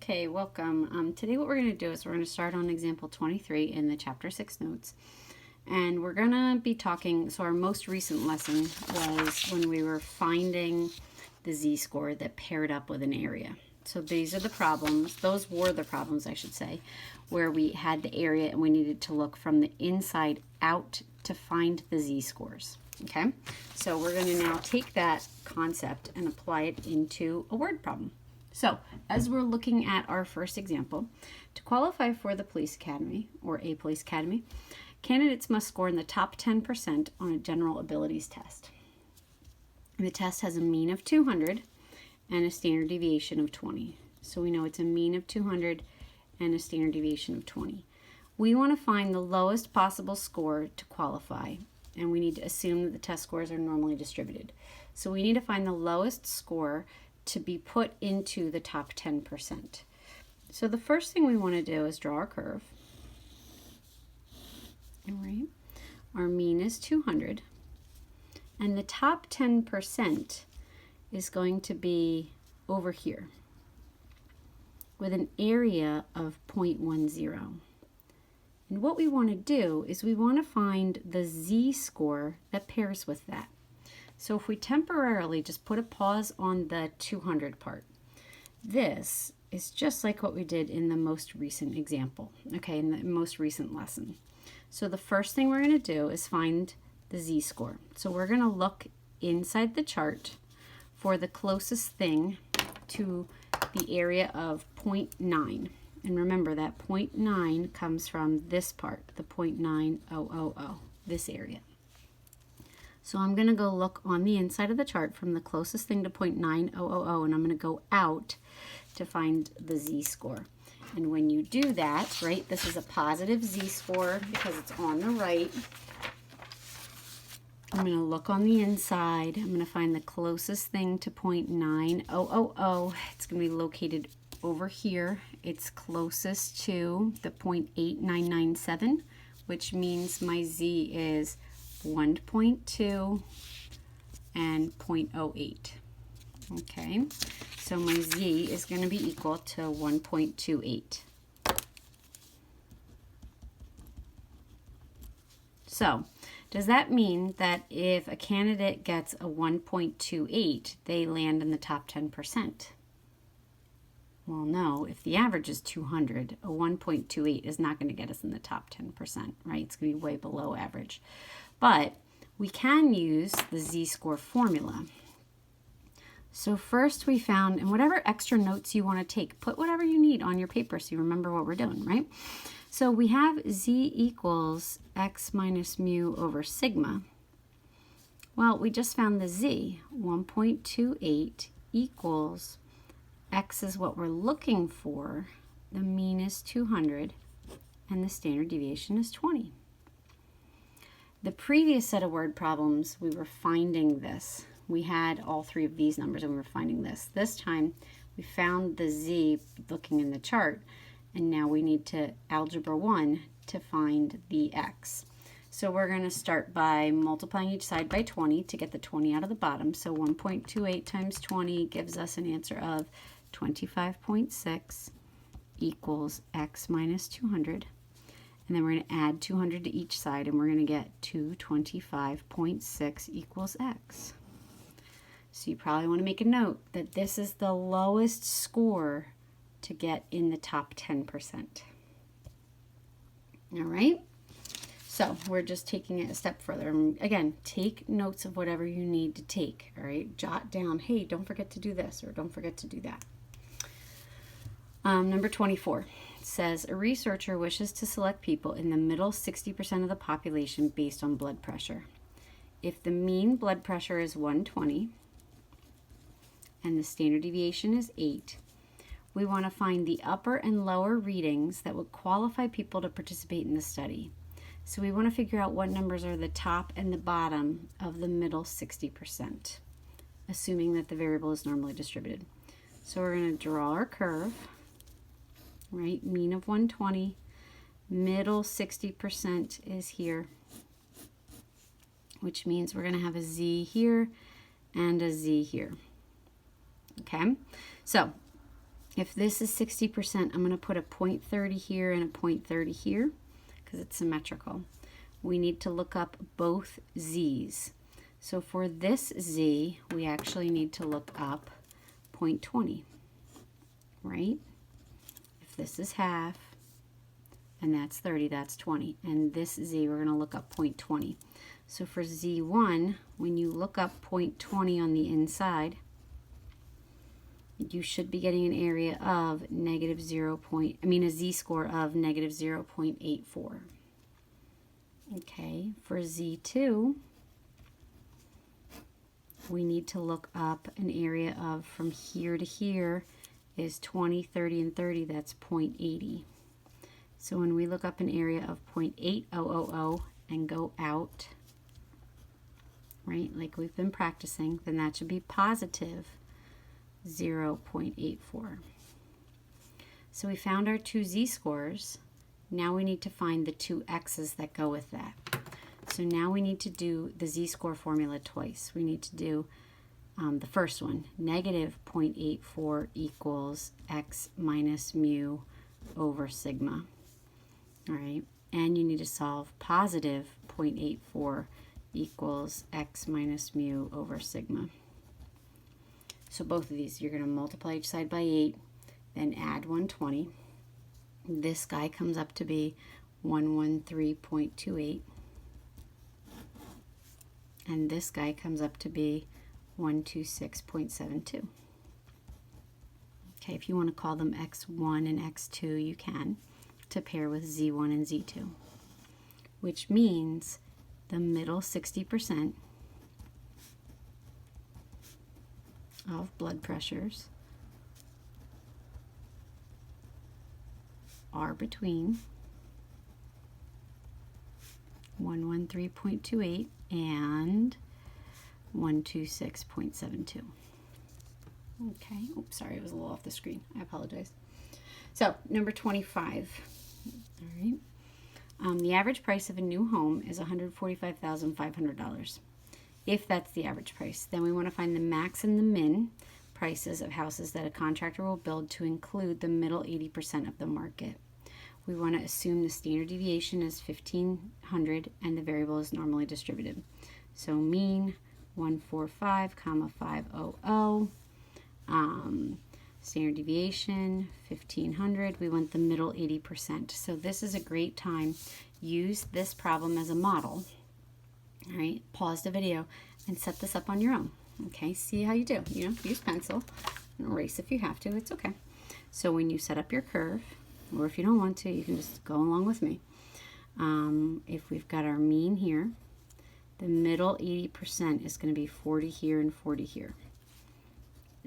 Okay, welcome. Today what we're going to do is we're going to start on example 23 in the chapter 6 notes. And we're going to be talking, so our most recent lesson was when we were finding the z-score that paired up with an area. So these are the problems, those were the problems I should say, where we had the area and we needed to look from the inside out to find the z-scores. Okay, so we're going to now take that concept and apply it into a word problem. So, as we're looking at our first example, to qualify for the police academy, or a police academy, candidates must score in the top 10% on a general abilities test. The test has a mean of 200 and a standard deviation of 20. So we know it's a mean of 200 and a standard deviation of 20. We want to find the lowest possible score to qualify, and we need to assume that the test scores are normally distributed. So we need to find the lowest score to be put into the top 10%. So the first thing we want to do is draw our curve. All right. Our mean is 200. And the top 10% is going to be over here with an area of 0.10. And what we want to do is we want to find the z-score that pairs with that. So if we temporarily just put a pause on the 200 part, this is just like what we did in the most recent example, okay, in the most recent lesson. So the first thing we're going to do is find the z-score. So we're going to look inside the chart for the closest thing to the area of 0.9. And remember that 0.9 comes from this part, the 0.9000, this area. So I'm going to go look on the inside of the chart from the closest thing to 0.9000, and I'm going to go out to find the z-score. And when you do that, right, this is a positive z-score because it's on the right. I'm going to look on the inside. I'm going to find the closest thing to 0.9000. It's going to be located over here. It's closest to the 0.8997, which means my z is 1.2 and 0.08. Okay, so my z is going to be equal to 1.28. So, does that mean that if a candidate gets a 1.28, they land in the top 10%? Well, no. If the average is 200, a 1.28 is not going to get us in the top 10%, right? It's going to be way below average. But we can use the z-score formula. So first we found, and whatever extra notes you want to take, put whatever you need on your paper so you remember what we're doing, right? So we have z equals x minus mu over sigma. Well, we just found the z, 1.28 equals x is what we're looking for, the mean is 200, and the standard deviation is 20. The previous set of word problems, we were finding this. We had all three of these numbers and we were finding this. This time, we found the z looking in the chart, and now we need to algebra 1 to find the x. So we're going to start by multiplying each side by 20 to get the 20 out of the bottom. So 1.28 times 20 gives us an answer of 25.6 equals x minus 200. And then we're going to add 200 to each side, and we're going to get 225.6 equals x. So you probably want to make a note that this is the lowest score to get in the top 10%. All right? So we're just taking it a step further. And again, take notes of whatever you need to take. All right? Jot down, hey, don't forget to do this, or don't forget to do that. Number 24 says, a researcher wishes to select people in the middle 60% of the population based on blood pressure. If the mean blood pressure is 120 and the standard deviation is 8, we want to find the upper and lower readings that would qualify people to participate in the study. So we want to figure out what numbers are the top and the bottom of the middle 60%, assuming that the variable is normally distributed. So we're going to draw our curve. Right, mean of 120, middle 60% is here, which means we're going to have a z here and a z here. Okay, so If this is 60%, I'm going to put a 0.30 here and a 0.30 here because it's symmetrical. We need to look up both z's. So for this z, we actually need to look up 0.20, right? If this is half, and that's 30, that's 20. And this z, we're going to look up 0.20. So for z1, when you look up 0.20 on the inside, you should be getting an area of negative a z-score of negative 0.84. Okay, for z2, we need to look up an area of from here to here is 20, 30, and 30, that's 0.80. So when we look up an area of 0.8000 and go out, right, like we've been practicing, then that should be positive 0.84. So we found our two z-scores. Now we need to find the two x's that go with that. So now we need to do the z-score formula twice. We need to do the first one, negative 0.84 equals x minus mu over sigma. All right, and you need to solve positive 0.84 equals x minus mu over sigma. So both of these, you're going to multiply each side by 8, then add 120. This guy comes up to be 113.28. And this guy comes up to be 126.72. Okay, if you want to call them x1 and x2, you can, to pair with z1 and z2, which means the middle 60% of blood pressures are between 113.28 and 126.72. Okay, oops, sorry, it was a little off the screen. I apologize. So, number 25. All right. The average price of a new home is $145,500. If that's the average price, then we want to find the max and the min prices of houses that a contractor will build to include the middle 80% of the market. We want to assume the standard deviation is 1,500 and the variable is normally distributed. So mean 145,500. Standard deviation 1,500. We want the middle 80%. So this is a great time. Use this problem as a model. All right, pause the video and set this up on your own. Okay, see how you do. You know, use pencil and erase if you have to. It's okay. So when you set up your curve, or if you don't want to, you can just go along with me. If we've got our mean here, the middle 80% is going to be 40 here and 40 here.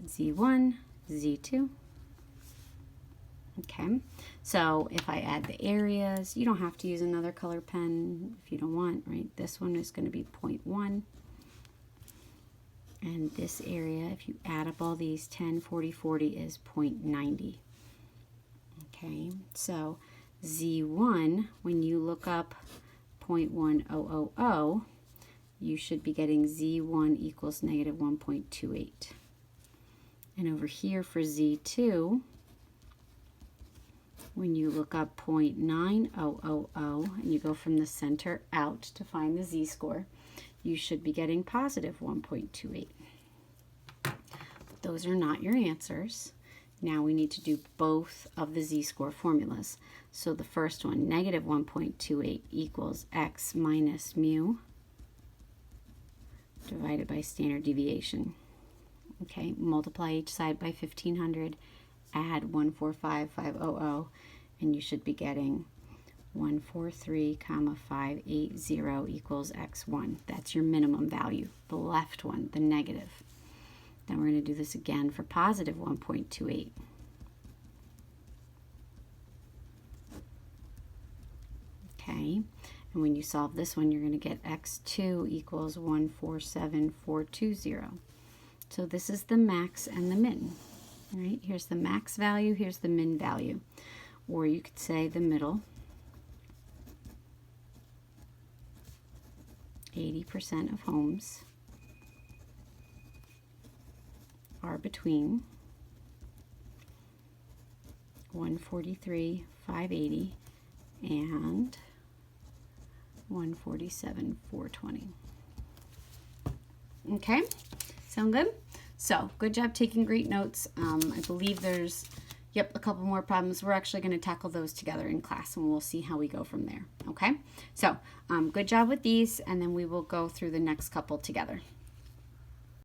Z1, Z2. Okay, so if I add the areas, you don't have to use another color pen if you don't want, right? This one is going to be 0.1. And this area, if you add up all these, 10, 40, 40 is 0.90. Okay, so Z1, when you look up 0.1000, you should be getting Z1 equals negative 1.28. And over here for Z2, when you look up 0.9000 and you go from the center out to find the z-score, you should be getting positive 1.28. Those are not your answers. Now we need to do both of the z-score formulas. So the first one, negative 1.28 equals x minus mu divided by standard deviation. Okay, multiply each side by 1,500, add 145,500, and you should be getting 143,580 equals x1. That's your minimum value, the left one, the negative. Then we're going to do this again for positive 1.28. Okay, and when you solve this one, you're going to get x2 equals 147,420. So this is the max and the min. All right, here's the max value, here's the min value. Or you could say the middle, 80% of homes are between 143, 580, and 147, 420. Okay, sound good? So, good job taking great notes. I believe there's, a couple more problems. We're actually going to tackle those together in class, and we'll see how we go from there. Okay, so good job with these, and then we will go through the next couple together.